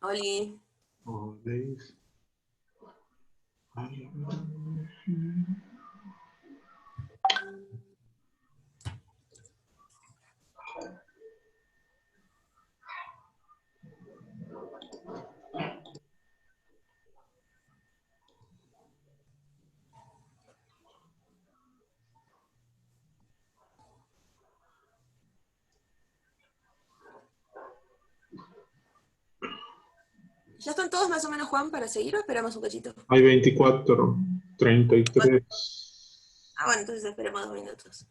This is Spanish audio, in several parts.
Oli. Olis. Ay, ¿Ya están todos más o menos, Juan, para seguir o esperamos un cachito? hay 24, 33. Ah, bueno, entonces esperemos 2 minutos.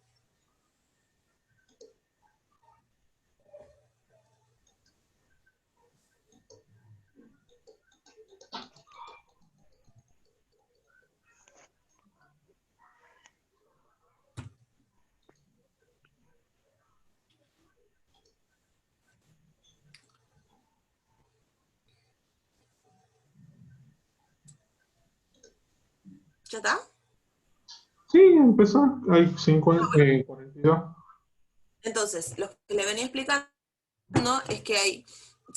¿Ya está? Sí, empezó. Hay 42. Entonces, lo que le venía explicando es que hay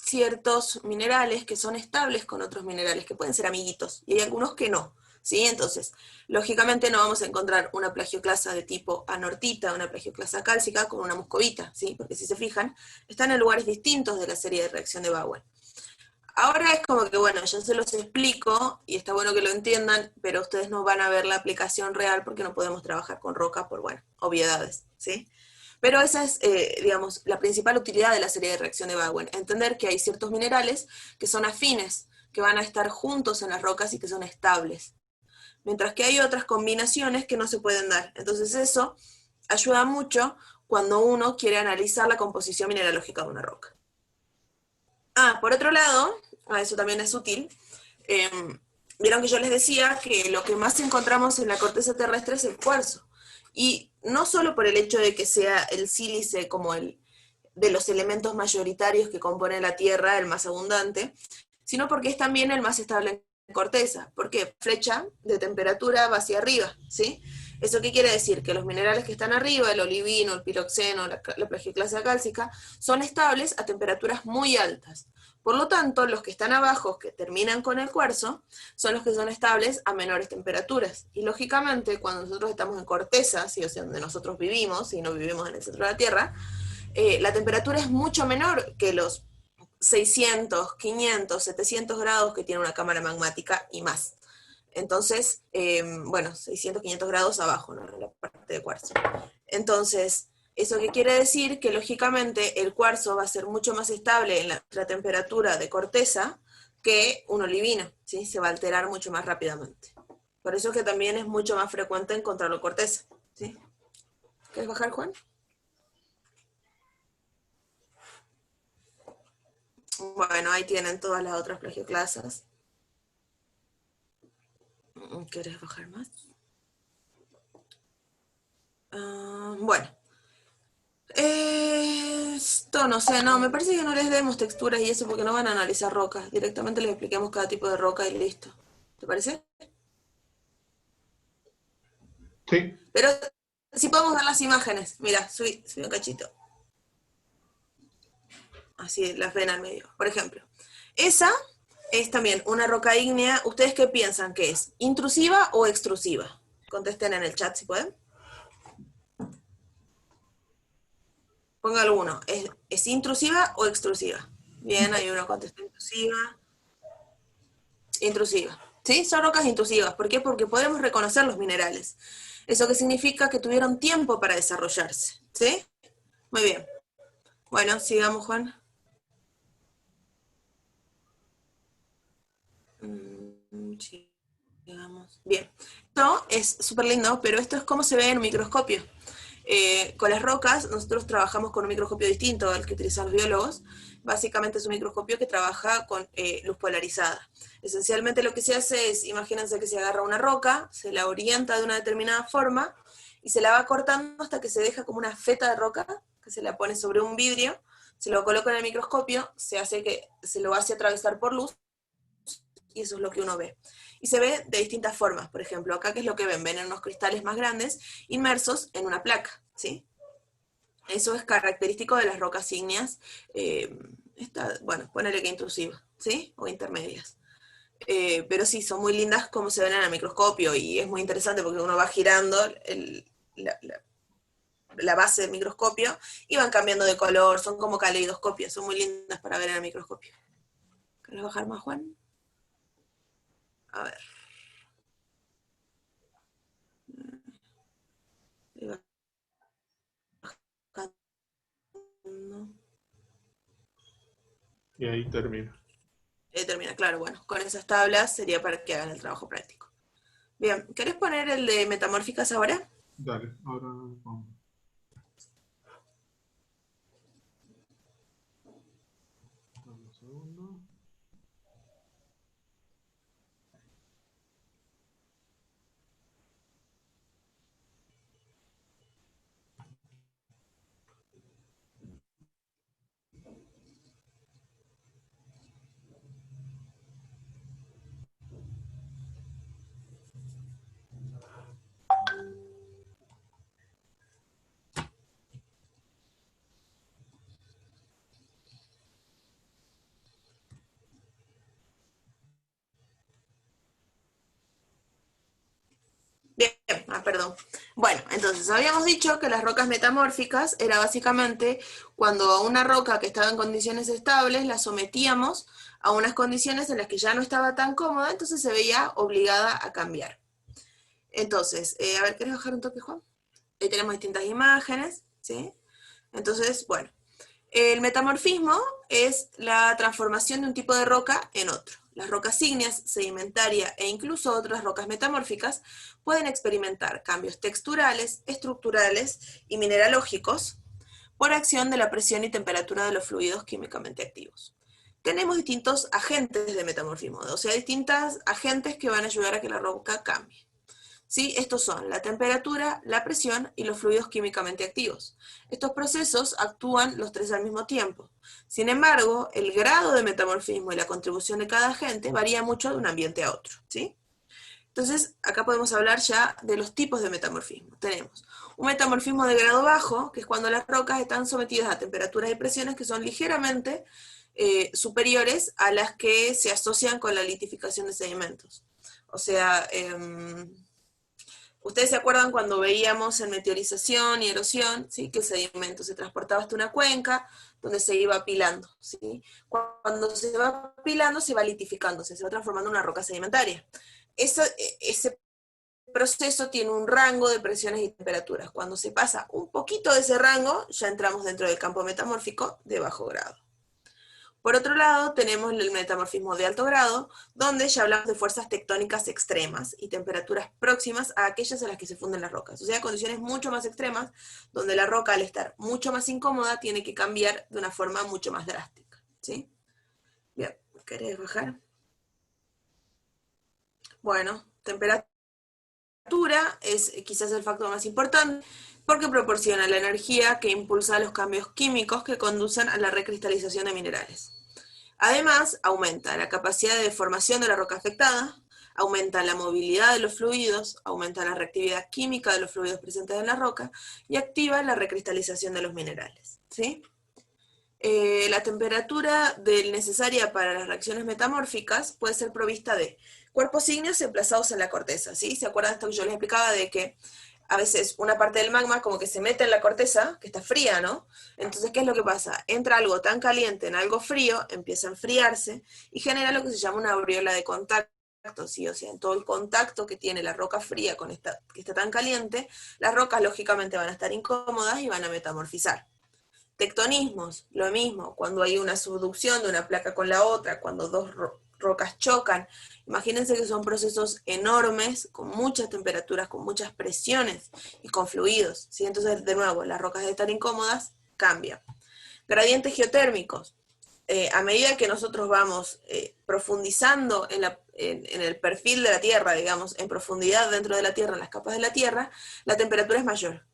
ciertos minerales que son estables con otros minerales que pueden ser amiguitos y hay algunos que no. ¿Sí? Entonces, lógicamente no vamos a encontrar una plagioclasa de tipo anortita, una plagioclasa cálcica con una muscovita, ¿sí? Porque si se fijan, están en lugares distintos de la serie de reacción de Bauer. Ahora es como que, bueno, yo se los explico y está bueno que lo entiendan, pero ustedes no van a ver la aplicación real porque no podemos trabajar con roca por, bueno, obviedades, ¿sí? Pero esa es, digamos, la principal utilidad de la serie de reacción de Bauer, entender que hay ciertos minerales que son afines, que van a estar juntos en las rocas y que son estables, mientras que hay otras combinaciones que no se pueden dar. Entonces eso ayuda mucho cuando uno quiere analizar la composición mineralógica de una roca. Ah, por otro lado, eso también es útil, eh, vieron que yo les decía que lo que más encontramos en la corteza terrestre es el cuarzo. Y no solo por el hecho de que sea el sílice como el de los elementos mayoritarios que componen la Tierra, el más abundante, sino porque es también el más estable en corteza. ¿Por qué? Flecha de temperatura va hacia arriba, ¿sí? ¿Eso qué quiere decir? Que los minerales que están arriba, el olivino, el piroxeno, la plagioclasa cálcica, son estables a temperaturas muy altas. Por lo tanto, los que están abajo, que terminan con el cuarzo, son los que son estables a menores temperaturas. Y lógicamente, cuando nosotros estamos en corteza, ¿sí? O sea, donde nosotros vivimos, y no vivimos en el centro de la Tierra, la temperatura es mucho menor que los 600, 500, 700 grados que tiene una cámara magmática y más. Entonces, bueno, 600, 500 grados abajo, ¿no? En la parte de cuarzo. Entonces, ¿eso qué quiere decir? Que lógicamente el cuarzo va a ser mucho más estable en la temperatura de corteza que un olivino, ¿sí? Se va a alterar mucho más rápidamente. Por eso es que también es mucho más frecuente encontrarlo corteza, ¿sí? ¿Quieres bajar, Juan? Bueno, ahí tienen todas las otras plagioclasas. ¿Quieres bajar más? Bueno. Esto no sé, no, me parece que no les demos texturas y eso porque no van a analizar rocas. Directamente les expliquemos cada tipo de roca y listo. ¿Te parece? Sí. Pero si podemos ver las imágenes. Mira, subí un cachito. Así las ven al medio. Por ejemplo, esa es también una roca ígnea. ¿Ustedes qué piensan que es? ¿Intrusiva o extrusiva? Contesten en el chat si pueden. Ponga alguno. ¿Es intrusiva o extrusiva? Bien, hay uno contestó intrusiva. Intrusiva. ¿Sí? Son rocas intrusivas. ¿Por qué? Porque podemos reconocer los minerales. Eso que significa que tuvieron tiempo para desarrollarse. ¿Sí? Muy bien. Bueno, sigamos, Juan. Sigamos. Bien. Esto es súper lindo, pero esto es cómo se ve en un microscopio. Con las rocas, nosotros trabajamos con un microscopio distinto al que utilizan los biólogos. Básicamente es un microscopio que trabaja con luz polarizada. Esencialmente lo que se hace es, imagínense que se agarra una roca, se la orienta de una determinada forma y se la va cortando hasta que se deja como una feta de roca, que se la pone sobre un vidrio, se lo coloca en el microscopio, se lo hace atravesar por luz y eso es lo que uno ve. Y se ve de distintas formas. Por ejemplo, acá, ¿qué es lo que ven? Ven unos cristales más grandes inmersos en una placa, ¿sí? Eso es característico de las rocas ígneas bueno, ponele que intrusiva, ¿sí? O intermedias. Pero sí, son muy lindas como se ven en el microscopio, y es muy interesante porque uno va girando la base del microscopio y van cambiando de color, son como caleidoscopios, son muy lindas para ver en el microscopio. ¿Querés bajar más, Juan? A ver. Bajando. Y ahí termina. Termina, claro, bueno, con esas tablas sería para que hagan el trabajo práctico. Bien, ¿querés poner el de metamórficas ahora? Dale, ahora vamos. Dame un segundo. Bien, perdón. Bueno, entonces habíamos dicho que las rocas metamórficas era básicamente cuando a una roca que estaba en condiciones estables la sometíamos a unas condiciones en las que ya no estaba tan cómoda, entonces se veía obligada a cambiar. Entonces, a ver, ¿querés bajar un toque, Juan? Ahí tenemos distintas imágenes, ¿sí? Entonces, bueno, el metamorfismo es la transformación de un tipo de roca en otro. Las rocas ígneas, sedimentaria e incluso otras rocas metamórficas pueden experimentar cambios texturales, estructurales y mineralógicos por acción de la presión y temperatura de los fluidos químicamente activos. Tenemos distintos agentes de metamorfismo, o sea, distintos agentes que van a ayudar a que la roca cambie. ¿Sí? Estos son la temperatura, la presión y los fluidos químicamente activos. Estos procesos actúan los tres al mismo tiempo. Sin embargo, el grado de metamorfismo y la contribución de cada agente varía mucho de un ambiente a otro, ¿sí? Entonces, acá podemos hablar ya de los tipos de metamorfismo. Tenemos un metamorfismo de grado bajo, que es cuando las rocas están sometidas a temperaturas y presiones que son ligeramente superiores a las que se asocian con la litificación de sedimentos. O sea, ustedes se acuerdan cuando veíamos en meteorización y erosión, ¿sí? Que el sedimento se transportaba hasta una cuenca donde se iba apilando, ¿sí? Cuando se va apilando se va litificando, se va transformando en una roca sedimentaria. Ese proceso tiene un rango de presiones y temperaturas. Cuando se pasa un poquito de ese rango, ya entramos dentro del campo metamórfico de bajo grado. Por otro lado, tenemos el metamorfismo de alto grado, donde ya hablamos de fuerzas tectónicas extremas y temperaturas próximas a aquellas en las que se funden las rocas. O sea, condiciones mucho más extremas, donde la roca, al estar mucho más incómoda, tiene que cambiar de una forma mucho más drástica, ¿sí? Bien, ¿querés bajar? Bueno, temperatura es quizás el factor más importante, porque proporciona la energía que impulsa los cambios químicos que conducen a la recristalización de minerales. Además, aumenta la capacidad de deformación de la roca afectada, aumenta la movilidad de los fluidos, aumenta la reactividad química de los fluidos presentes en la roca y activa la recristalización de los minerales, ¿sí? La temperatura necesaria para las reacciones metamórficas puede ser provista de cuerpos ígneos emplazados en la corteza, ¿sí? ¿Se acuerdan de esto que yo les explicaba de que a veces una parte del magma como que se mete en la corteza, que está fría, ¿no? Entonces, ¿qué es lo que pasa? Entra algo tan caliente en algo frío, empieza a enfriarse y genera lo que se llama una aureola de contacto, ¿sí? O sea, en todo el contacto que tiene la roca fría con esta que está tan caliente, las rocas lógicamente van a estar incómodas y van a metamorfizar. Tectonismos, lo mismo, cuando hay una subducción de una placa con la otra, cuando dos rocas chocan. Imagínense que son procesos enormes, con muchas temperaturas, con muchas presiones y con fluidos, ¿sí? Entonces, de nuevo, las rocas de estar incómodas cambian. Gradientes geotérmicos. A medida que nosotros vamos profundizando en el perfil de la Tierra, digamos, en profundidad dentro de la Tierra, en las capas de la Tierra, la temperatura es mayor,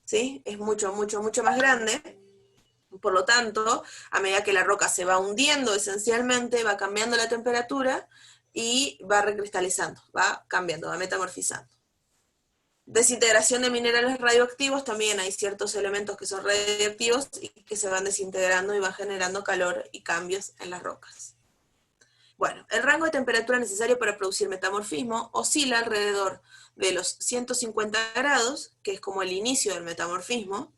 ¿sí? Es mucho, mucho, mucho más grande. Por lo tanto, a medida que la roca se va hundiendo esencialmente, va cambiando la temperatura y va recristalizando, va cambiando, va metamorfizando. Desintegración de minerales radioactivos, también hay ciertos elementos que son radioactivos y que se van desintegrando y van generando calor y cambios en las rocas. Bueno, el rango de temperatura necesario para producir metamorfismo oscila alrededor de los 150 grados, que es como el inicio del metamorfismo,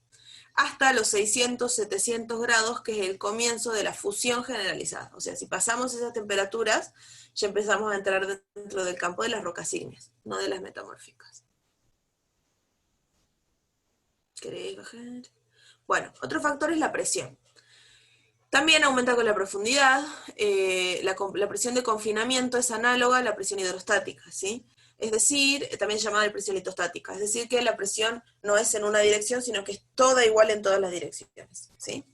hasta los 600, 700 grados, que es el comienzo de la fusión generalizada. O sea, si pasamos esas temperaturas, ya empezamos a entrar dentro del campo de las rocas ígneas, no de las metamórficas. ¿Queréis bajar? Bueno, otro factor es la presión. También aumenta con la profundidad. La presión de confinamiento es análoga a la presión hidrostática, ¿sí? Es decir, también llamada de presión litostática. Es decir, que la presión no es en una dirección, sino que es toda igual en todas las direcciones, ¿sí?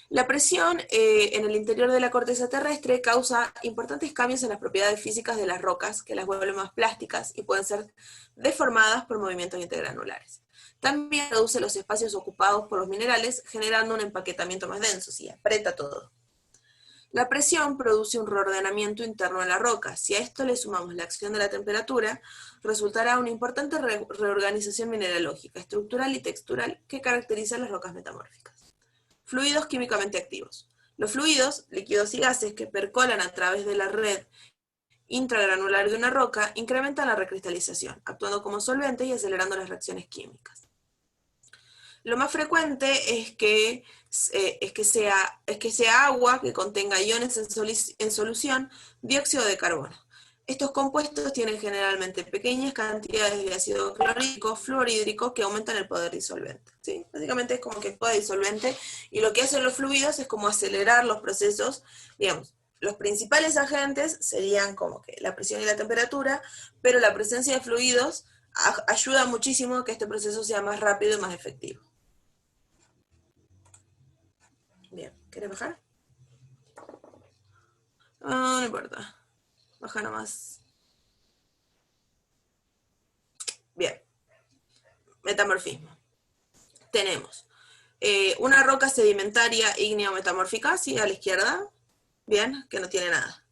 La presión en el interior de la corteza terrestre causa importantes cambios en las propiedades físicas de las rocas, que las vuelven más plásticas y pueden ser deformadas por movimientos intergranulares. También reduce los espacios ocupados por los minerales, generando un empaquetamiento más denso, y aprieta todo. La presión produce un reordenamiento interno en la roca. Si a esto le sumamos la acción de la temperatura, resultará una importante reorganización mineralógica, estructural y textural que caracteriza las rocas metamórficas. Fluidos químicamente activos. Los fluidos, líquidos y gases que percolan a través de la red intragranular de una roca incrementan la recristalización, actuando como solvente y acelerando las reacciones químicas. Lo más frecuente es que sea agua que contenga iones en solución, dióxido de carbono. Estos compuestos tienen generalmente pequeñas cantidades de ácido clorhídrico, fluorhídrico, que aumentan el poder disolvente, ¿sí? Básicamente es como que es poder disolvente, y lo que hacen los fluidos es como acelerar los procesos, digamos. Los principales agentes serían como que la presión y la temperatura, pero la presencia de fluidos ayuda muchísimo a que este proceso sea más rápido y más efectivo. Bien, ¿querés bajar? No importa. Baja nomás. Bien. Metamorfismo. Tenemos una roca sedimentaria ígnea metamórfica, ¿sí? A la izquierda. Bien, que no tiene nada.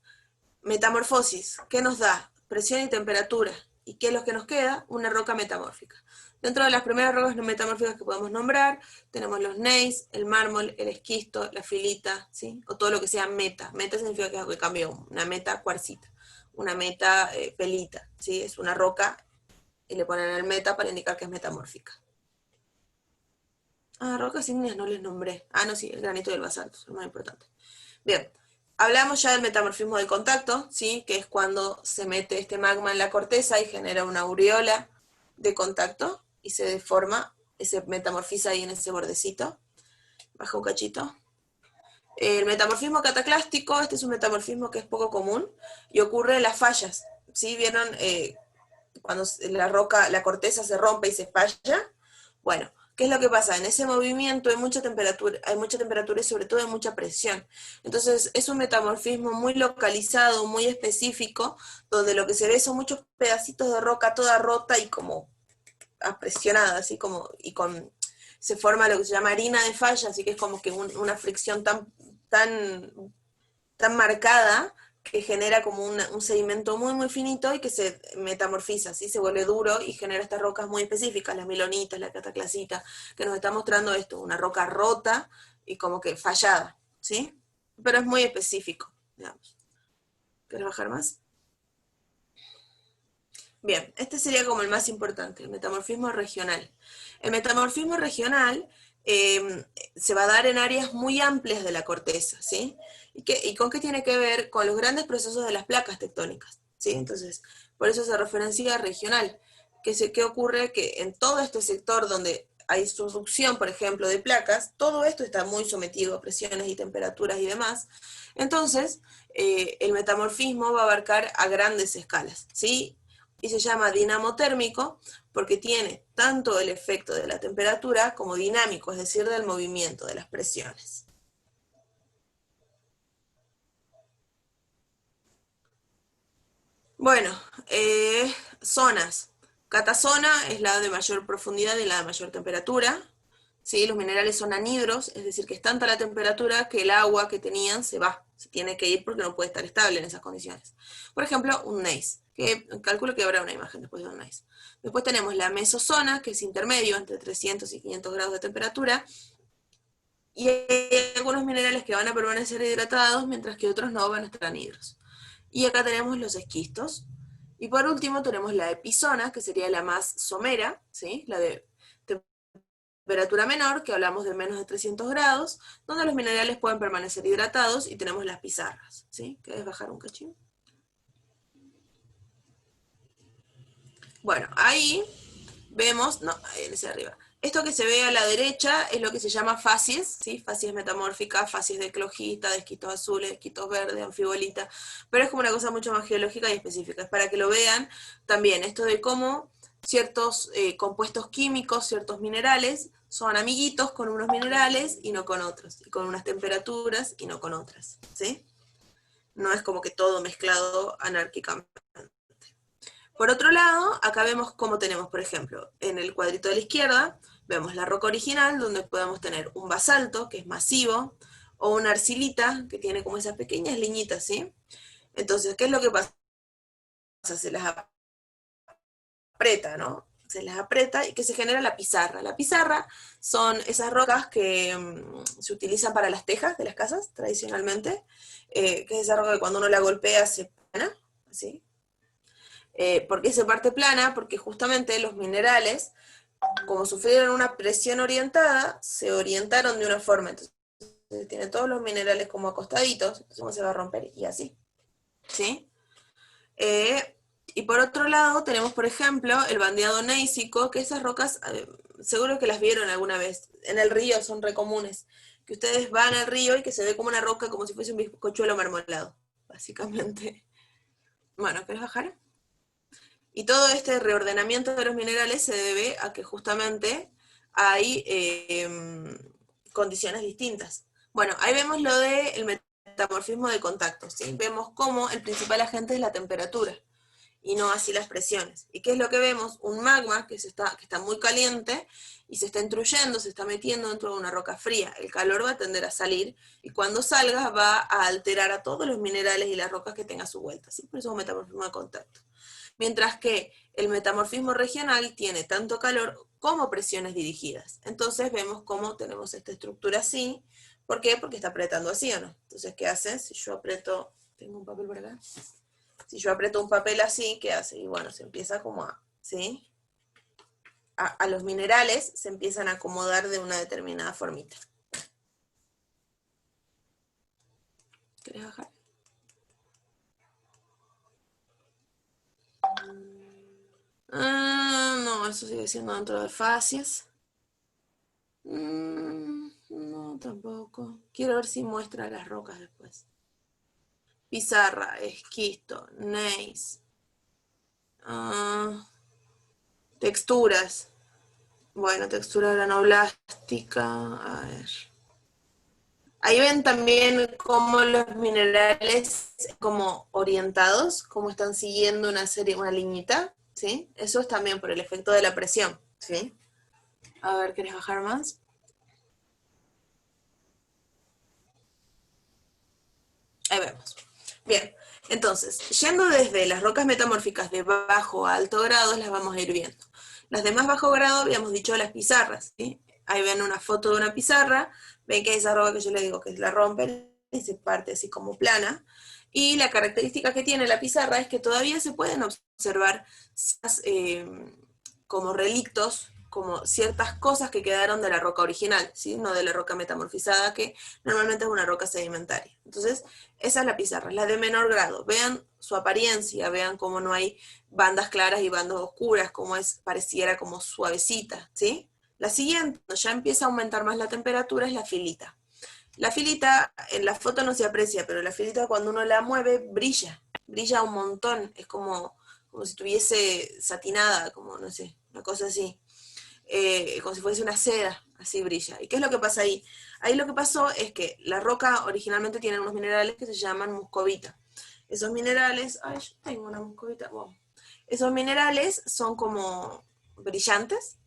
Metamorfosis, ¿qué nos da? Presión y temperatura. ¿Y qué es lo que nos queda? Una roca metamórfica. Dentro de las primeras rocas metamórficas que podemos nombrar, tenemos los gneiss, el mármol, el esquisto, la filita, ¿sí? O todo lo que sea meta. Meta significa que es algo que cambió, una meta cuarcita, una meta pelita, ¿sí? Es una roca y le ponen el meta para indicar que es metamórfica. Rocas ígneas no les nombré. No, sí, el granito y el basalto, es lo más importante. Bien, hablamos ya del metamorfismo del contacto, ¿sí? Que es cuando se mete este magma en la corteza y genera una aureola de contacto y se deforma, se metamorfiza ahí en ese bordecito. Baja un cachito. El metamorfismo cataclástico, este es un metamorfismo que es poco común y ocurre en las fallas, ¿sí? ¿Vieron cuando la corteza se rompe y se falla? Bueno, ¿qué es lo que pasa? En ese movimiento hay mucha temperatura y sobre todo hay mucha presión. Entonces es un metamorfismo muy localizado, muy específico, donde lo que se ve son muchos pedacitos de roca toda rota y como apresionada, así como, se forma lo que se llama harina de falla, así que es como que una fricción tan marcada que genera como un sedimento muy, muy finito y que se metamorfiza, ¿sí? Se vuelve duro y genera estas rocas muy específicas, las milonitas, la cataclasita, que nos está mostrando esto, una roca rota y como que fallada, ¿sí? Pero es muy específico, digamos. ¿Quieres bajar más? Bien, este sería como el más importante, el metamorfismo regional. El metamorfismo regional se va a dar en áreas muy amplias de la corteza, ¿sí? ¿Y con qué tiene que ver? Con los grandes procesos de las placas tectónicas, ¿sí? Entonces, por eso se referencia a regional. ¿Qué ocurre? Que en todo este sector donde hay subducción, por ejemplo, de placas, todo esto está muy sometido a presiones y temperaturas y demás. Entonces, el metamorfismo va a abarcar a grandes escalas, ¿sí? Y se llama dinamotérmico porque tiene tanto el efecto de la temperatura como dinámico, es decir, del movimiento, de las presiones. Bueno, zonas. Catazona es la de mayor profundidad y la de mayor temperatura, ¿sí? Los minerales son anhidros, es decir, que es tanta la temperatura que el agua que tenían se va, se tiene que ir porque no puede estar estable en esas condiciones. Por ejemplo, un gneiss, que calculo que habrá una imagen después de un gneiss. Después tenemos la mesozona, que es intermedio entre 300 y 500 grados de temperatura, y hay algunos minerales que van a permanecer hidratados, mientras que otros no van a estar anhidros. Y acá tenemos los esquistos. Y por último tenemos la epizona, que sería la más somera, ¿sí? La de temperatura menor, que hablamos de menos de 300 grados, donde los minerales pueden permanecer hidratados, y tenemos las pizarras, ¿sí? ¿Querés bajar un cachín? Bueno, ahí vemos, no, ahí ese arriba. Esto que se ve a la derecha es lo que se llama facies, ¿sí? Facies metamórficas, facies de clogita, de esquistos azules, de esquistos verdes, anfibolita, pero es como una cosa mucho más geológica y específica. Es para que lo vean también, esto de cómo ciertos compuestos químicos, ciertos minerales, son amiguitos con unos minerales y no con otros, y con unas temperaturas y no con otras, ¿sí? No es como que todo mezclado anárquicamente. Por otro lado, acá vemos cómo tenemos, por ejemplo, en el cuadrito de la izquierda, vemos la roca original, donde podemos tener un basalto, que es masivo, o una arcilita, que tiene como esas pequeñas liñitas, ¿sí? Entonces, ¿qué es lo que pasa? Se las aprieta, ¿no? Se las aprieta y que se genera la pizarra. La pizarra son esas rocas que se utilizan para las tejas de las casas, tradicionalmente, que es esa roca que cuando uno la golpea se plana, ¿sí? ¿Por qué se parte plana? Porque justamente los minerales, como sufrieron una presión orientada, se orientaron de una forma. Entonces, tiene todos los minerales como acostaditos, entonces ¿cómo se va a romper? Y así, ¿sí? Y por otro lado, tenemos, por ejemplo, el bandeado gneísico, que esas rocas, seguro que las vieron alguna vez, en el río son re comunes, que ustedes van al río y que se ve como una roca, como si fuese un bizcochuelo marmolado, básicamente. Bueno, ¿querés bajar? Y todo este reordenamiento de los minerales se debe a que justamente hay condiciones distintas. Bueno, ahí vemos lo del metamorfismo de contacto, ¿sí? Vemos cómo el principal agente es la temperatura y no así las presiones. ¿Y qué es lo que vemos? Un magma que está muy caliente y se está intruyendo, se está metiendo dentro de una roca fría. El calor va a tender a salir y cuando salga va a alterar a todos los minerales y las rocas que tenga a su vuelta, ¿sí? Por eso es un metamorfismo de contacto. Mientras que el metamorfismo regional tiene tanto calor como presiones dirigidas. Entonces vemos cómo tenemos esta estructura así. ¿Por qué? Porque está apretando así, ¿o no? Entonces, ¿qué hace? Si yo aprieto, ¿tengo un papel por acá? Si yo aprieto un papel así, ¿qué hace? Y bueno, se empieza como a, ¿sí? A los minerales se empiezan a acomodar de una determinada formita. ¿Querés bajar? No, eso sigue siendo dentro de facies. No, tampoco. Quiero ver si muestra las rocas después. Pizarra, esquisto, gneiss. Texturas. Bueno, textura granoblástica. A ver. Ahí ven también cómo los minerales como orientados, cómo están siguiendo una serie, una liñita, ¿sí? Eso es también por el efecto de la presión, ¿sí? A ver, ¿querés bajar más? Ahí vemos. Bien, entonces, yendo desde las rocas metamórficas de bajo a alto grado, las vamos a ir viendo. Las de más bajo grado habíamos dicho las pizarras, ¿sí? Ahí ven una foto de una pizarra, ven que esa roca que yo les digo que la rompen y se parte así como plana. Y la característica que tiene la pizarra es que todavía se pueden observar como relictos, como ciertas cosas que quedaron de la roca original, ¿sí? No de la roca metamorfizada, que normalmente es una roca sedimentaria. Entonces, esa es la pizarra, la de menor grado. Vean su apariencia, vean cómo no hay bandas claras y bandas oscuras, cómo es, pareciera como suavecita, ¿sí? La siguiente, cuando ya empieza a aumentar más la temperatura, es la filita. La filita, en la foto no se aprecia, pero la filita cuando uno la mueve, brilla un montón, es como si estuviese satinada, como no sé, una cosa así. Como si fuese una seda, así brilla. ¿Y qué es lo que pasa ahí? Ahí lo que pasó es que la roca originalmente tiene unos minerales que se llaman muscovita. Esos minerales, ay, yo tengo una muscovita, wow. Esos minerales son como brillantes,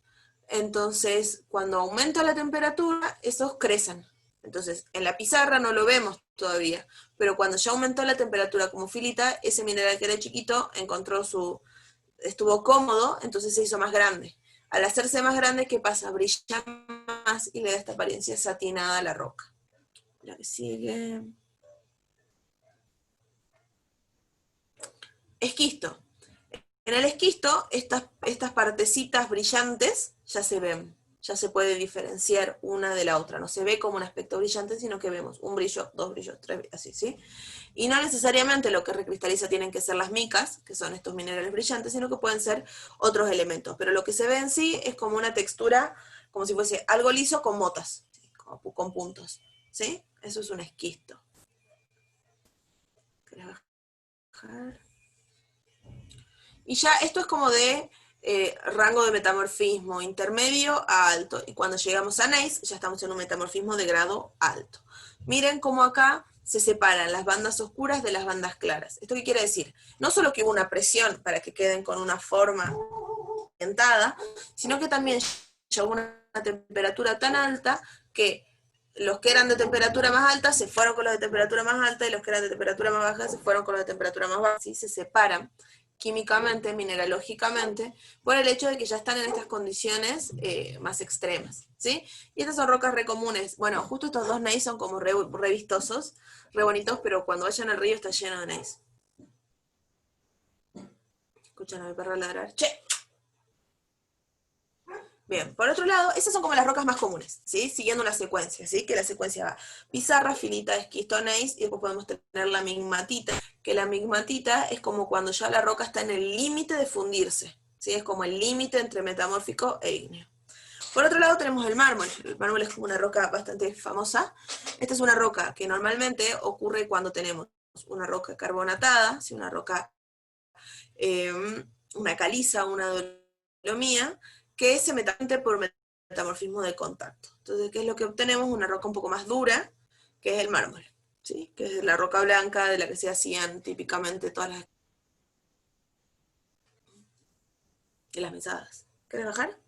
Entonces, cuando aumenta la temperatura, esos crecen. Entonces, en la pizarra no lo vemos todavía, pero cuando ya aumentó la temperatura como filita, ese mineral que era chiquito estuvo cómodo, entonces se hizo más grande. Al hacerse más grande, ¿qué pasa? Brilla más y le da esta apariencia satinada a la roca. La que sigue. Esquisto. En el esquisto, estas partecitas brillantes ya se ven, ya se puede diferenciar una de la otra. No se ve como un aspecto brillante, sino que vemos un brillo, dos brillos, tres, así, ¿sí? Y no necesariamente lo que recristaliza tienen que ser las micas, que son estos minerales brillantes, sino que pueden ser otros elementos. Pero lo que se ve en sí es como una textura, como si fuese algo liso con motas, ¿sí? Con puntos, ¿sí? Eso es un esquisto. ¿Querés bajar? Y ya esto es como de rango de metamorfismo intermedio a alto. Y cuando llegamos a gneiss, ya estamos en un metamorfismo de grado alto. Miren cómo acá se separan las bandas oscuras de las bandas claras. ¿Esto qué quiere decir? No solo que hubo una presión para que queden con una forma orientada, sino que también llegó una temperatura tan alta que los que eran de temperatura más alta se fueron con los de temperatura más alta y los que eran de temperatura más baja se fueron con los de temperatura más baja. ¿Sí? Se separan químicamente, mineralógicamente, por el hecho de que ya están en estas condiciones más extremas, ¿sí? Y estas son rocas re comunes. Bueno, justo estos dos gneiss son como re vistosos, re bonitos, pero cuando vayan al río está lleno de gneiss. Escuchan a mi perro ladrar. ¡Che! Bien, por otro lado, esas son como las rocas más comunes, ¿sí? Siguiendo una secuencia, ¿sí? Que la secuencia va pizarra, filita, esquisto, gneiss, y después podemos tener la migmatita, que la migmatita es como cuando ya la roca está en el límite de fundirse, ¿sí? Es como el límite entre metamórfico e ígneo. Por otro lado tenemos el mármol. El mármol es como una roca bastante famosa. Esta es una roca que normalmente ocurre cuando tenemos una roca carbonatada, ¿sí? Una roca, una caliza, una dolomía, que se metamorfiza por metamorfismo de contacto. Entonces, ¿qué es lo que obtenemos? Una roca un poco más dura, que es el mármol, ¿sí? Que es la roca blanca de la que se hacían típicamente todas las mesadas. ¿Querés bajar?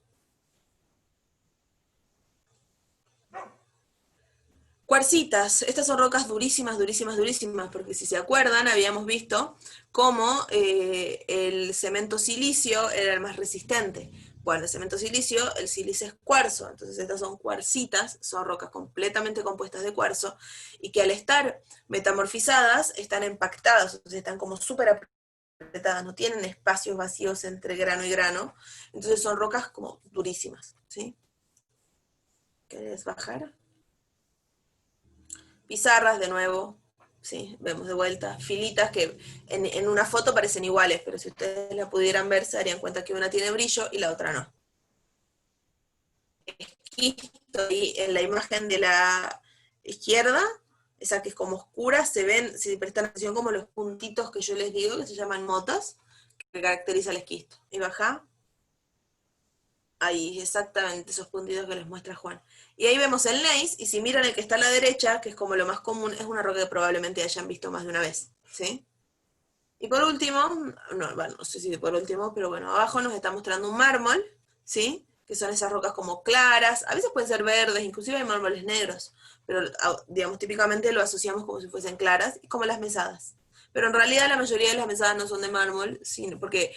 Cuarcitas, estas son rocas durísimas, durísimas, durísimas, porque si se acuerdan, habíamos visto cómo el cemento silicio era el más resistente. Bueno, el cemento silicio, el silicio es cuarzo, entonces estas son cuarcitas, son rocas completamente compuestas de cuarzo, y que al estar metamorfizadas, están empactadas, entonces están como súper apretadas, no tienen espacios vacíos entre grano y grano, entonces son rocas como durísimas, ¿sí? ¿Querés bajar? Pizarras de nuevo, ¿sí? Vemos de vuelta, filitas que en una foto parecen iguales, pero si ustedes la pudieran ver se darían cuenta que una tiene brillo y la otra no. Esquisto, y en la imagen de la izquierda, esa que es como oscura, se ven, si prestan atención, como los puntitos que yo les digo, que se llaman motas, que caracteriza el esquisto. Y baja, ahí, exactamente, esos puntitos que les muestra Juan. Y ahí vemos el gneiss, y si miran el que está a la derecha, que es como lo más común, es una roca que probablemente hayan visto más de una vez, ¿sí? Y por último, no, bueno, no sé si por último, pero bueno, abajo nos está mostrando un mármol, ¿sí? Que son esas rocas como claras, a veces pueden ser verdes, inclusive hay mármoles negros, pero digamos, típicamente lo asociamos como si fuesen claras, como las mesadas. Pero en realidad la mayoría de las mesadas no son de mármol, sino porque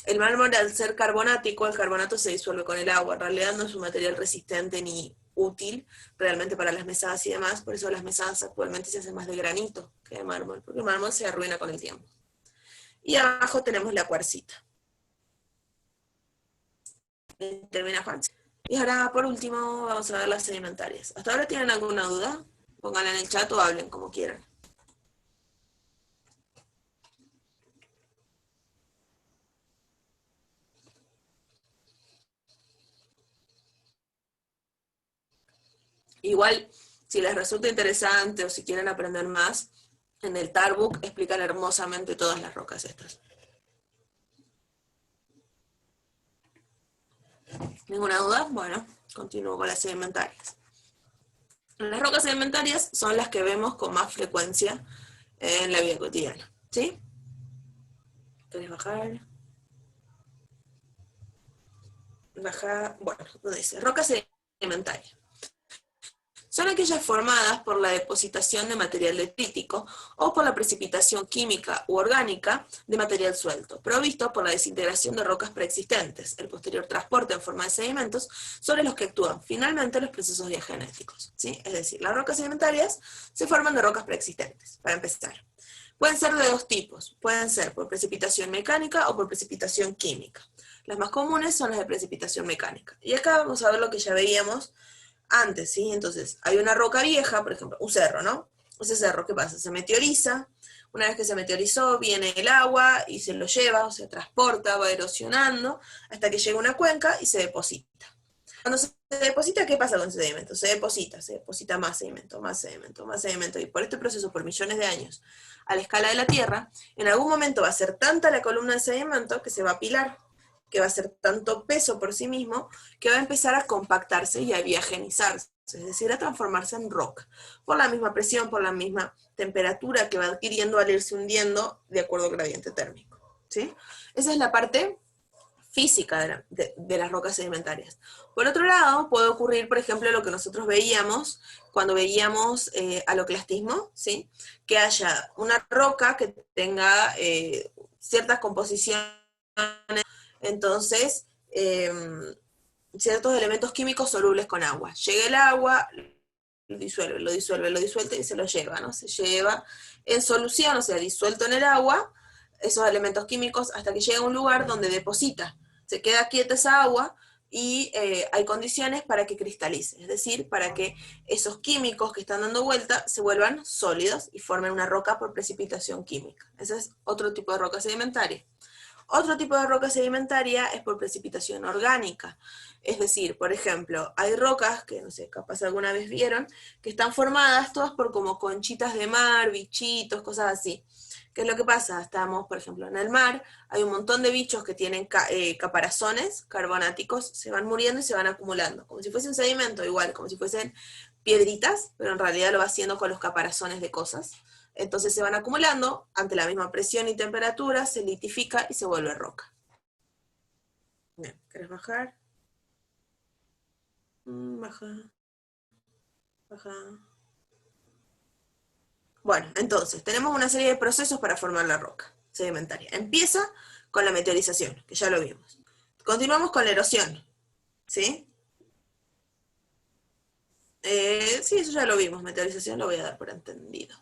el mármol, al ser carbonático, el carbonato se disuelve con el agua. En realidad no es un material resistente ni útil realmente para las mesadas y demás. Por eso las mesadas actualmente se hacen más de granito que de mármol, porque el mármol se arruina con el tiempo. Y abajo tenemos la cuarcita. Termina Juan. Y ahora, por último, vamos a ver las sedimentarias. ¿Hasta ahora tienen alguna duda? Pónganla en el chat o hablen como quieran. Igual, si les resulta interesante o si quieren aprender más, en el Tarbook explican hermosamente todas las rocas estas. ¿Ninguna duda? Bueno, continúo con las sedimentarias. Las rocas sedimentarias son las que vemos con más frecuencia en la vida cotidiana, ¿sí? ¿Querés bajar? baja, bueno, donde dice, rocas sedimentarias. Son aquellas formadas por la depositación de material detrítico o por la precipitación química u orgánica de material suelto, provisto por la desintegración de rocas preexistentes, el posterior transporte en forma de sedimentos sobre los que actúan finalmente los procesos diagenéticos, ¿sí? Es decir, las rocas sedimentarias se forman de rocas preexistentes, para empezar. Pueden ser de dos tipos, pueden ser por precipitación mecánica o por precipitación química. Las más comunes son las de precipitación mecánica. Y acá vamos a ver lo que ya veíamos antes, ¿sí? Entonces, hay una roca vieja, por ejemplo, un cerro, ¿no? Ese cerro, ¿qué pasa? Se meteoriza, una vez que se meteorizó, viene el agua y se lo lleva, o se transporta, va erosionando, hasta que llega a una cuenca y se deposita. Cuando se deposita, ¿qué pasa con ese sedimento? Se deposita más sedimento, más sedimento, más sedimento, y por este proceso, por millones de años, a la escala de la Tierra, en algún momento va a ser tanta la columna de sedimento que se va a apilar, que va a ser tanto peso por sí mismo, que va a empezar a compactarse y a diagenizarse, es decir, a transformarse en roca, por la misma presión, por la misma temperatura que va adquiriendo al irse hundiendo de acuerdo al gradiente térmico, ¿sí? Esa es la parte física de las rocas sedimentarias. Por otro lado, puede ocurrir, por ejemplo, lo que nosotros veíamos cuando veíamos aloclastismo, ¿sí? Que haya una roca que tenga ciertas composiciones, entonces, ciertos elementos químicos solubles con agua. Llega el agua, lo disuelve y se lo lleva, ¿no? Se lleva en solución, o sea, disuelto en el agua, esos elementos químicos hasta que llega a un lugar donde deposita. Se queda quieta esa agua y hay condiciones para que cristalice, es decir, para que esos químicos que están dando vuelta se vuelvan sólidos y formen una roca por precipitación química. Ese es otro tipo de roca sedimentaria. Otro tipo de roca sedimentaria es por precipitación orgánica. Es decir, por ejemplo, hay rocas que, no sé, capaz alguna vez vieron, que están formadas todas por como conchitas de mar, bichitos, cosas así. ¿Qué es lo que pasa? Estamos, por ejemplo, en el mar, hay un montón de bichos que tienen caparazones carbonáticos, se van muriendo y se van acumulando, como si fuese un sedimento, igual, como si fuesen piedritas, pero en realidad lo va haciendo con los caparazones de cosas. Entonces se van acumulando, ante la misma presión y temperatura, se litifica y se vuelve roca. Bien, ¿querés bajar? Baja. Baja. Bueno, entonces, tenemos una serie de procesos para formar la roca sedimentaria. Empieza con la meteorización, que ya lo vimos. Continuamos con la erosión, ¿sí? Sí, eso ya lo vimos, meteorización lo voy a dar por entendido.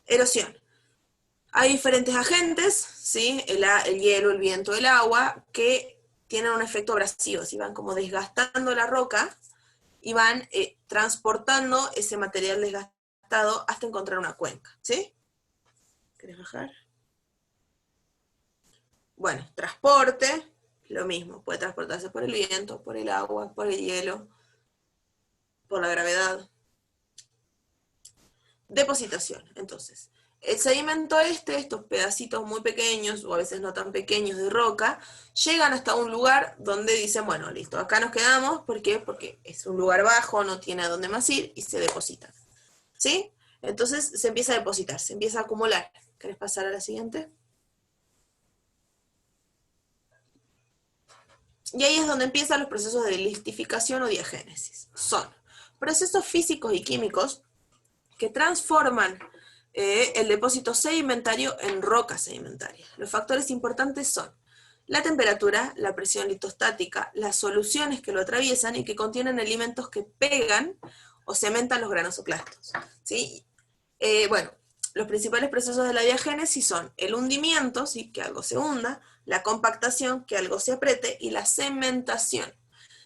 Erosión. Hay diferentes agentes, ¿sí? El hielo, el viento, el agua, que tienen un efecto abrasivo, ¿sí? Van como desgastando la roca y van transportando ese material desgastado hasta encontrar una cuenca, ¿sí? ¿Querés bajar? Bueno, transporte, lo mismo, puede transportarse por el viento, por el agua, por el hielo, por la gravedad. Depositación, entonces. El sedimento estos pedacitos muy pequeños, o a veces no tan pequeños de roca, llegan hasta un lugar donde dicen, bueno, listo, acá nos quedamos, ¿por qué? Porque es un lugar bajo, no tiene a dónde más ir, y se depositan, ¿sí? Entonces se empieza a depositar, se empieza a acumular. ¿Querés pasar a la siguiente? Y ahí es donde empiezan los procesos de listificación o diagénesis. Son procesos físicos y químicos que transforman el depósito sedimentario en roca sedimentaria. Los factores importantes son la temperatura, la presión litostática, las soluciones que lo atraviesan y que contienen elementos que pegan o cementan los granosoclastos, ¿sí? Bueno, los principales procesos de la diagénesis son el hundimiento, ¿sí? Que algo se hunda, la compactación, que algo se apriete, y la cementación.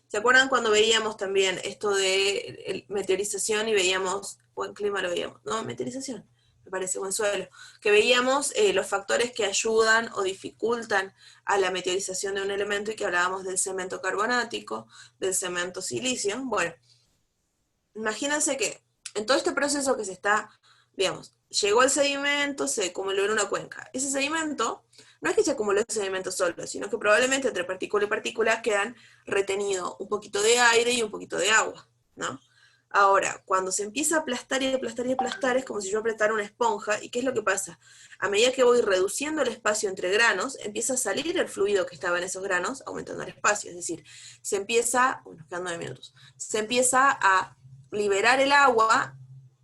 ¿Se acuerdan cuando veíamos también esto de meteorización y veíamos, o en clima lo veíamos, no, meteorización, me parece, o en suelo, que veíamos los factores que ayudan o dificultan a la meteorización de un elemento y que hablábamos del cemento carbonático, del cemento silicio? Bueno, imagínense que en todo este proceso que se está, digamos, llegó el sedimento, se acumuló en una cuenca. Ese sedimento, no es que se acumuló ese sedimento solo, sino que probablemente entre partícula y partícula quedan retenido un poquito de aire y un poquito de agua, ¿no? Ahora, cuando se empieza a aplastar y aplastar y aplastar, es como si yo apretara una esponja, ¿y qué es lo que pasa? A medida que voy reduciendo el espacio entre granos, empieza a salir el fluido que estaba en esos granos, aumentando el espacio, es decir, se empieza, bueno, quedan 9 minutos, se empieza a liberar el agua,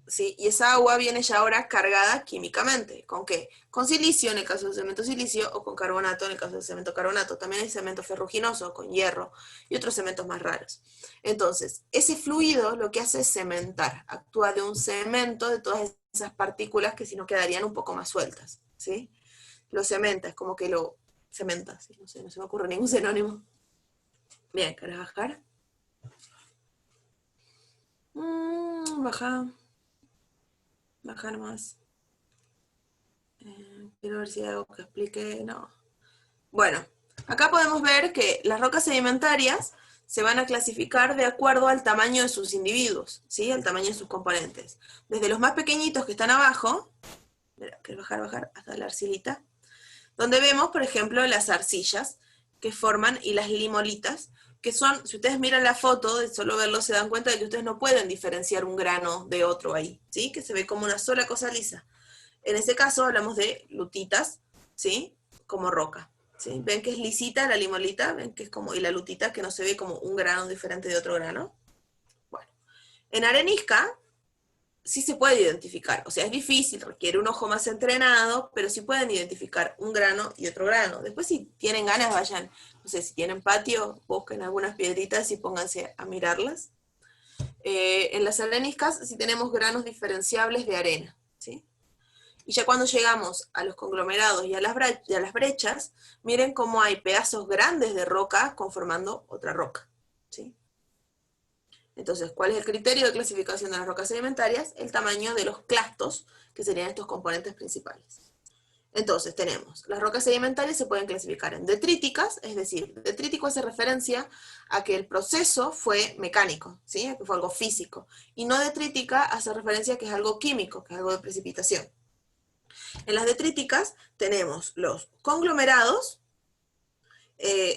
¿sí? Y esa agua viene ya ahora cargada químicamente. ¿Con qué? Con silicio en el caso del cemento silicio o con carbonato en el caso del cemento carbonato. También hay cemento ferruginoso con hierro y otros cementos más raros. Entonces, ese fluido lo que hace es cementar, actúa de un cemento de todas esas partículas que si no quedarían un poco más sueltas, ¿sí? Lo cementa, es como que lo cementa, ¿sí? No sé, no se me ocurre ningún sinónimo. Bien, ¿querés bajar? Baja. Bajar más. Quiero ver si hay algo que explique. No. Bueno, acá podemos ver que las rocas sedimentarias se van a clasificar de acuerdo al tamaño de sus individuos, ¿sí? Al tamaño de sus componentes. Desde los más pequeñitos que están abajo, mira, quiero bajar hasta la arcillita, donde vemos, por ejemplo, las arcillas que forman y las limolitas, que son, si ustedes miran la foto, de solo verlo se dan cuenta de que ustedes no pueden diferenciar un grano de otro ahí, ¿sí? Que se ve como una sola cosa lisa. En ese caso hablamos de lutitas, ¿sí? Como roca, ¿sí? Ven que es lisita la limolita, ven que es como, y la lutita que no se ve como un grano diferente de otro grano. Bueno, en arenisca sí se puede identificar, o sea, es difícil, requiere un ojo más entrenado, pero sí pueden identificar un grano y otro grano. Después si tienen ganas vayan, no sé, si tienen patio, busquen algunas piedritas y pónganse a mirarlas. En las areniscas sí tenemos granos diferenciables de arena, ¿sí? Y ya cuando llegamos a los conglomerados y a las brechas, miren cómo hay pedazos grandes de roca conformando otra roca, ¿sí? Entonces, ¿cuál es el criterio de clasificación de las rocas sedimentarias? El tamaño de los clastos, que serían estos componentes principales. Entonces, tenemos, las rocas sedimentarias se pueden clasificar en detríticas, es decir, detrítico hace referencia a que el proceso fue mecánico, ¿sí? Que fue algo físico. Y no detrítica hace referencia a que es algo químico, que es algo de precipitación. En las detríticas tenemos los conglomerados,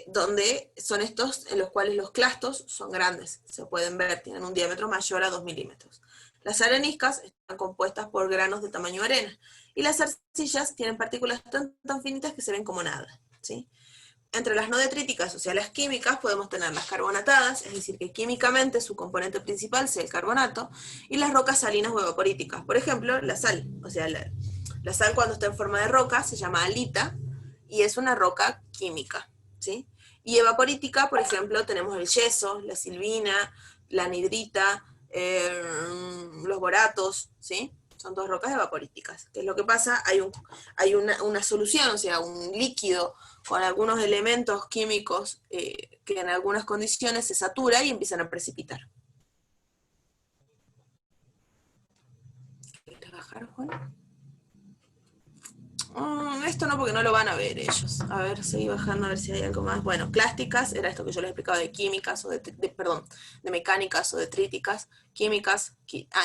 donde son estos en los cuales los clastos son grandes, se pueden ver, tienen un diámetro mayor a 2 milímetros. Las areniscas están compuestas por granos de tamaño arena, y las arcillas tienen partículas tan finitas que se ven como nada, ¿sí? Entre las no detríticas, o sea, las químicas, podemos tener las carbonatadas, es decir, que químicamente su componente principal sea el carbonato, y las rocas salinas o evaporíticas. Por ejemplo, la sal, o sea, la sal cuando está en forma de roca se llama halita, y es una roca química, ¿sí? Y evaporítica, por ejemplo, tenemos el yeso, la silvina, la anhidrita, los boratos, ¿sí? Son todas rocas evaporíticas. ¿Qué es lo que pasa? Hay una solución, o sea, un líquido con algunos elementos químicos que en algunas condiciones se satura y empiezan a precipitar. ¿Quieres bajar, Juan? Esto no, porque no lo van a ver ellos. A ver, seguí bajando a ver si hay algo más. Bueno, clásticas, era esto que yo les explicaba de químicas, o perdón, de mecánicas o detríticas, químicas.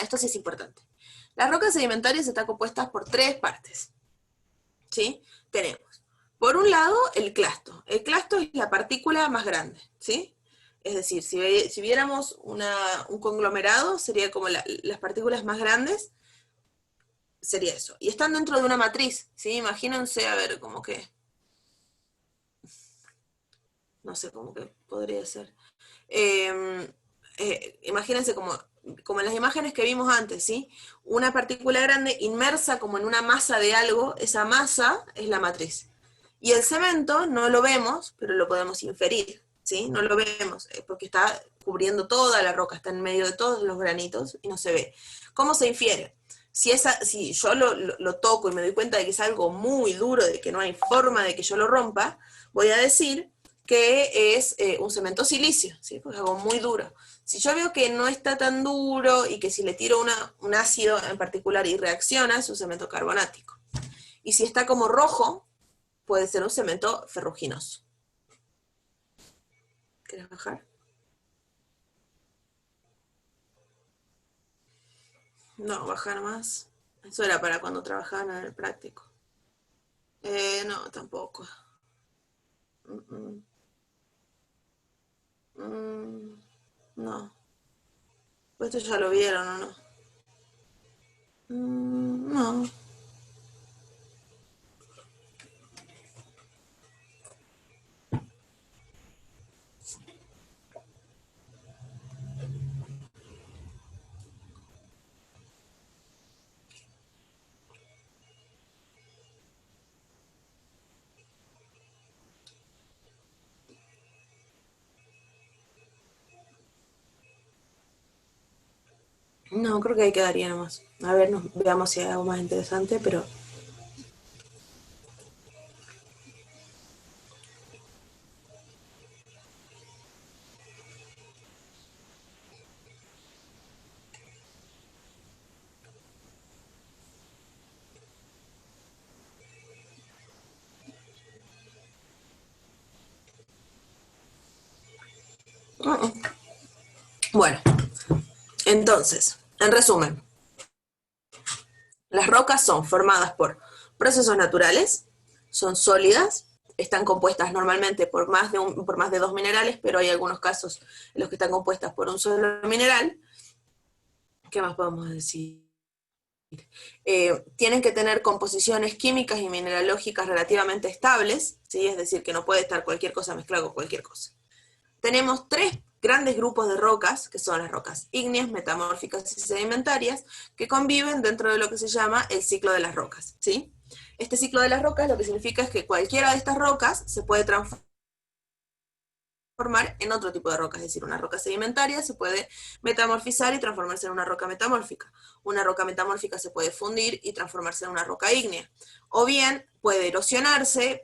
Esto sí es importante. Las rocas sedimentarias están compuestas por 3 partes, ¿sí? Tenemos, por un lado, el clasto. El clasto es la partícula más grande, ¿sí? Es decir, si viéramos un conglomerado, sería como las partículas más grandes, sería eso. Y están dentro de una matriz, ¿sí? Imagínense, a ver, como que, no sé cómo que podría ser. Imagínense como en las imágenes que vimos antes, ¿sí? Una partícula grande inmersa como en una masa de algo, esa masa es la matriz. Y el cemento no lo vemos, pero lo podemos inferir, ¿sí? No lo vemos, porque está cubriendo toda la roca, está en medio de todos los granitos y no se ve. ¿Cómo se infiere? Si yo lo toco y me doy cuenta de que es algo muy duro, de que no hay forma de que yo lo rompa, voy a decir que es un cemento silicio, ¿sí? Pues es algo muy duro. Si yo veo que no está tan duro y que si le tiro un ácido en particular y reacciona, es un cemento carbonático. Y si está como rojo, puede ser un cemento ferruginoso. ¿Quieres bajar? No, bajar más. Eso era para cuando trabajaban en el práctico. No, tampoco. Mm, mm. No. Esto ya lo vieron, ¿o no? No. No, creo que ahí quedaría nomás. A ver, veamos si hay algo más interesante, pero... Bueno, entonces, en resumen, las rocas son formadas por procesos naturales, son sólidas, están compuestas normalmente por más de dos minerales, pero hay algunos casos en los que están compuestas por un solo mineral. ¿Qué más podemos decir? Tienen que tener composiciones químicas y mineralógicas relativamente estables, ¿sí? Es decir, que no puede estar cualquier cosa mezclada con cualquier cosa. Tenemos tres grandes grupos de rocas, que son las rocas ígneas, metamórficas y sedimentarias, que conviven dentro de lo que se llama el ciclo de las rocas, ¿sí? Este ciclo de las rocas lo que significa es que cualquiera de estas rocas se puede transformar en otro tipo de roca, es decir, una roca sedimentaria se puede metamorfizar y transformarse en una roca metamórfica. Una roca metamórfica se puede fundir y transformarse en una roca ígnea. O bien puede erosionarse,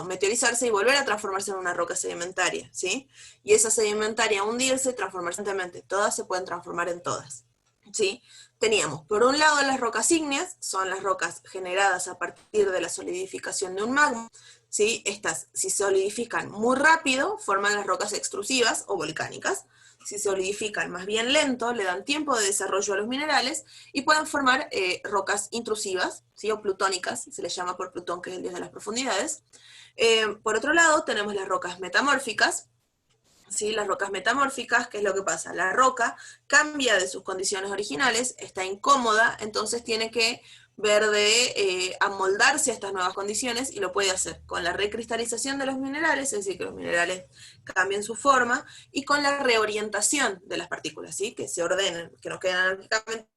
meteorizarse y volver a transformarse en una roca sedimentaria, ¿sí? Y esa sedimentaria hundirse y transformarse constantemente. Todas se pueden transformar en todas, ¿sí? Teníamos, por un lado, las rocas ígneas, son las rocas generadas a partir de la solidificación de un magma, ¿sí? Estas, si solidifican muy rápido, forman las rocas extrusivas o volcánicas. Si solidifican más bien lento, le dan tiempo de desarrollo a los minerales y pueden formar rocas intrusivas, ¿sí? O plutónicas, se les llama por Plutón, que es el dios de las profundidades. Por otro lado, tenemos las rocas metamórficas, ¿sí? Las rocas metamórficas, ¿qué es lo que pasa? La roca cambia de sus condiciones originales, está incómoda, entonces tiene que ver de amoldarse a estas nuevas condiciones y lo puede hacer con la recristalización de los minerales, es decir, que los minerales cambien su forma, y con la reorientación de las partículas, ¿sí? Que se ordenen, que no queden anárquicamente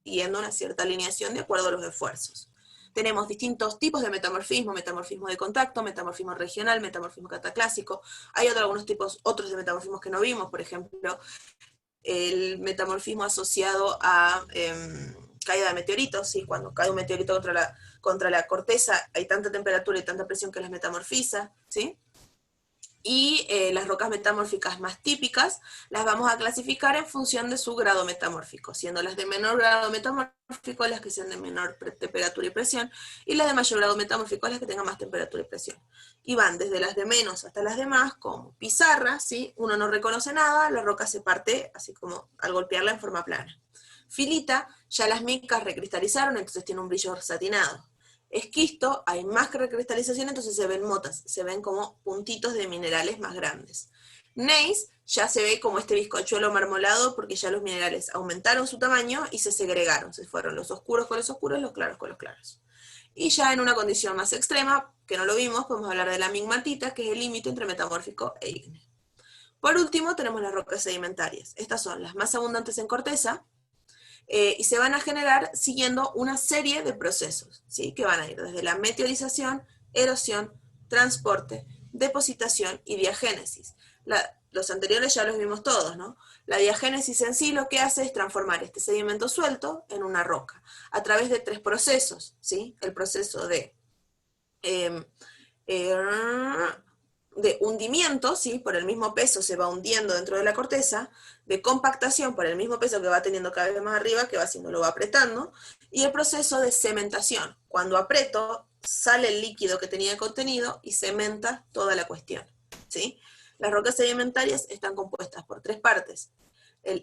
siguiendo una cierta alineación de acuerdo a los esfuerzos. Tenemos distintos tipos de metamorfismo, metamorfismo de contacto, metamorfismo regional, metamorfismo cataclásico. Hay algunos tipos, otros de metamorfismos que no vimos, por ejemplo, el metamorfismo asociado a caída de meteoritos, ¿sí? Cuando cae un meteorito contra la corteza, hay tanta temperatura y tanta presión que las metamorfiza, ¿sí? Y las rocas metamórficas más típicas las vamos a clasificar en función de su grado metamórfico, siendo las de menor grado metamórfico las que sean de menor temperatura y presión, y las de mayor grado metamórfico las que tengan más temperatura y presión. Y van desde las de menos hasta las de más, como pizarra, ¿sí? Uno no reconoce nada, la roca se parte así como al golpearla en forma plana. Filita, ya las micas recristalizaron, entonces tiene un brillo satinado. Esquisto, hay más recristalización, entonces se ven motas, se ven como puntitos de minerales más grandes. Gneiss ya se ve como este bizcochuelo marmolado porque ya los minerales aumentaron su tamaño y se segregaron, se fueron los oscuros con los oscuros, los claros con los claros. Y ya en una condición más extrema, que no lo vimos, podemos hablar de la migmatita, que es el límite entre metamórfico e ígneo. Por último, tenemos las rocas sedimentarias. Estas son las más abundantes en corteza, y se van a generar siguiendo una serie de procesos, ¿sí? Que van a ir desde la meteorización, erosión, transporte, depositación y diagénesis. Los anteriores ya los vimos todos, ¿no? La diagénesis en sí lo que hace es transformar este sedimento suelto en una roca, a través de tres procesos, ¿sí? El proceso eh, de hundimiento, ¿sí? Por el mismo peso se va hundiendo dentro de la corteza, de compactación por el mismo peso que va teniendo cada vez más arriba, que va haciendo, lo va apretando, y el proceso de cementación. Cuando aprieto, sale el líquido que tenía contenido y cementa toda la cuestión, ¿sí? Las rocas sedimentarias están compuestas por tres partes.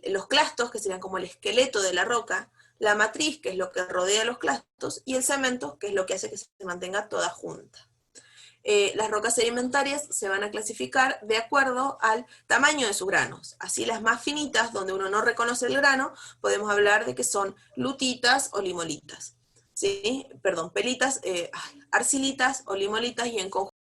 Los clastos, que serían como el esqueleto de la roca, la matriz, que es lo que rodea los clastos, y el cemento, que es lo que hace que se mantenga toda junta. las rocas sedimentarias se van a clasificar de acuerdo al tamaño de sus granos. Así las más finitas, donde uno no reconoce el grano, podemos hablar de que son lutitas o limolitas. ¿Sí? Perdón, pelitas, arcilitas o limolitas, y en conjunto